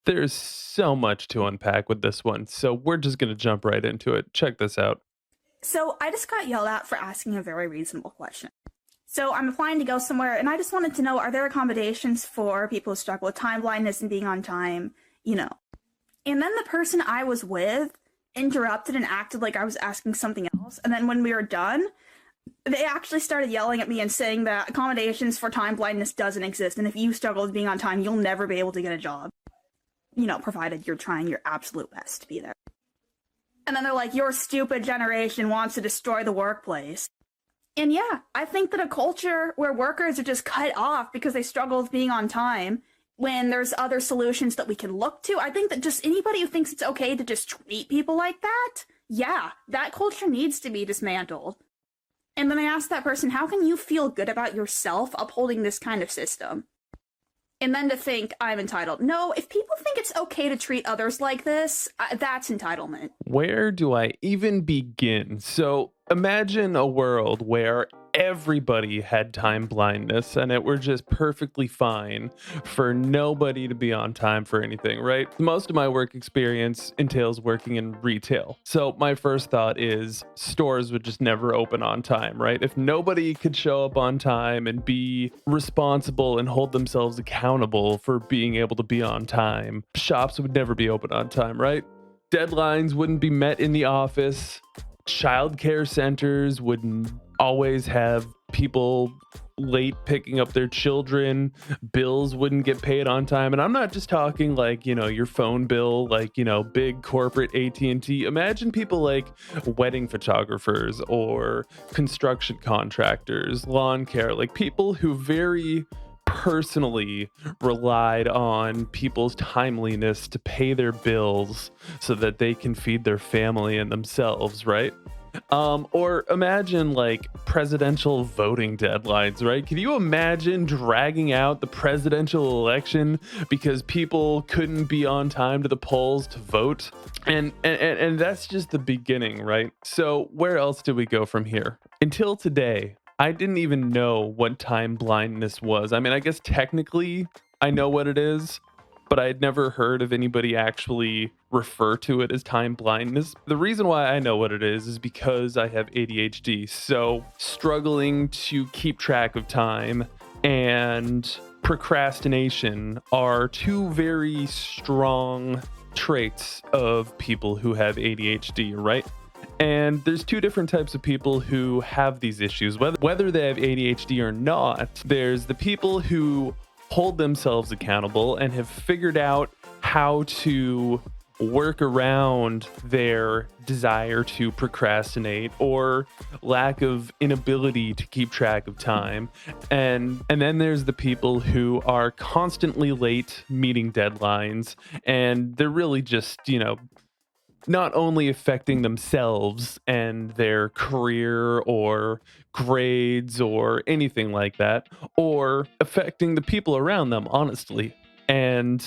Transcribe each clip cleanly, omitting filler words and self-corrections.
There's so much to unpack with this one, so we're just going to jump right into it. Check this out. So I just got yelled at for asking a very reasonable question. So I'm applying to go somewhere, and I just wanted to know, are there accommodations for people who struggle with time blindness and being on time, you know? And then the person I was with interrupted and acted like I was asking something else. And then when we were done, they actually started yelling at me and saying that accommodations for time blindness doesn't exist. And if you struggle with being on time, you'll never be able to get a job, provided you're trying your absolute best to be there. And then they're like, your stupid generation wants to destroy the workplace. And yeah, I think that a culture where workers are just cut off because they struggle with being on time when there's other solutions that we can look to, I think that just anybody who thinks it's okay to just treat people like that, yeah, that culture needs to be dismantled. And then I asked that person, how can you feel good about yourself upholding this kind of system? And then to think I'm entitled. No, if people think it's okay to treat others like this, that's entitlement. Where do I even begin? So imagine a world where everybody had time blindness and it were just perfectly fine for nobody to be on time for anything, right? Most of my work experience entails working in retail. So my first thought is stores would just never open on time, right? If nobody could show up on time and be responsible and hold themselves accountable for being able to be on time, shops would never be open on time, right? Deadlines wouldn't be met in the office. Childcare centers would always have people late picking up their children. Bills wouldn't get paid on time. And I'm not just talking like, your phone bill, like, big corporate AT&T. Imagine people like wedding photographers or construction contractors, lawn care, like people who very personally relied on people's timeliness to pay their bills so that they can feed their family and themselves, right? Or imagine like presidential voting deadlines, right? Can you imagine dragging out the presidential election because people couldn't be on time to the polls to vote? And that's just the beginning, right? So where else do we go from here? Until today, I didn't even know what time blindness was. I mean, I guess technically I know what it is, but I had never heard of anybody actually refer to it as time blindness. The reason why I know what it is because I have ADHD. So struggling to keep track of time and procrastination are two very strong traits of people who have ADHD, right? And there's two different types of people who have these issues, whether they have ADHD or not. There's the people who hold themselves accountable and have figured out how to work around their desire to procrastinate or lack of inability to keep track of time. And then there's the people who are constantly late meeting deadlines, and they're really just, not only affecting themselves and their career or grades or anything like that, or affecting the people around them, honestly. And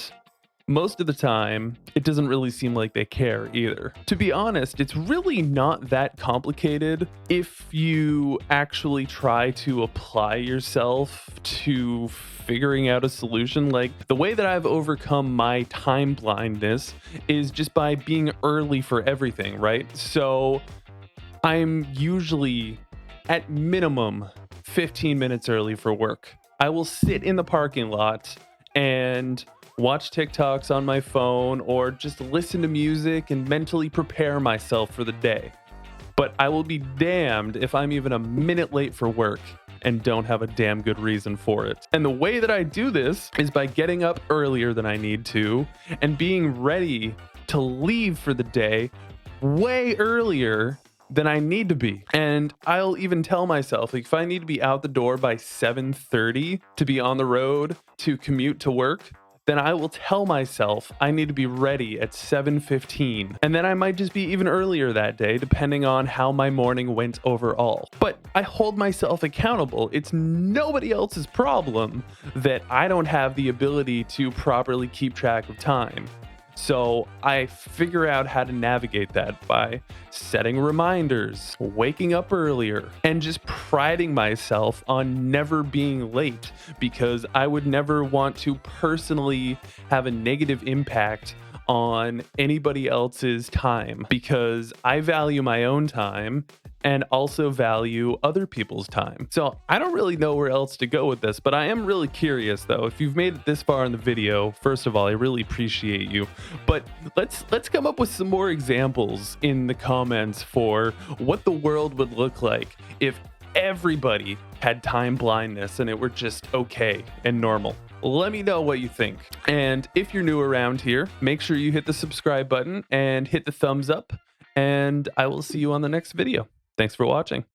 most of the time, it doesn't really seem like they care either. To be honest, it's really not that complicated if you actually try to apply yourself to figuring out a solution. Like the way that I've overcome my time blindness is just by being early for everything, right? So I'm usually at minimum 15 minutes early for work. I will sit in the parking lot and watch TikToks on my phone or just listen to music and mentally prepare myself for the day. But I will be damned if I'm even a minute late for work and don't have a damn good reason for it. And the way that I do this is by getting up earlier than I need to and being ready to leave for the day way earlier than I need to be. And I'll even tell myself, like, if I need to be out the door by 7:30 to be on the road to commute to work, then I will tell myself I need to be ready at 7:15. And then I might just be even earlier that day, depending on how my morning went overall. But I hold myself accountable. It's nobody else's problem that I don't have the ability to properly keep track of time. So I figure out how to navigate that by setting reminders, waking up earlier, and just priding myself on never being late because I would never want to personally have a negative impact on anybody else's time because I value my own time and also value other people's time. So I don't really know where else to go with this, but I am really curious though. If you've made it this far in the video, first of all, I really appreciate you. But let's come up with some more examples in the comments for what the world would look like if everybody had time blindness and it were just okay and normal. Let me know what you think. And if you're new around here, make sure you hit the subscribe button and hit the thumbs up. And I will see you on the next video. Thanks for watching.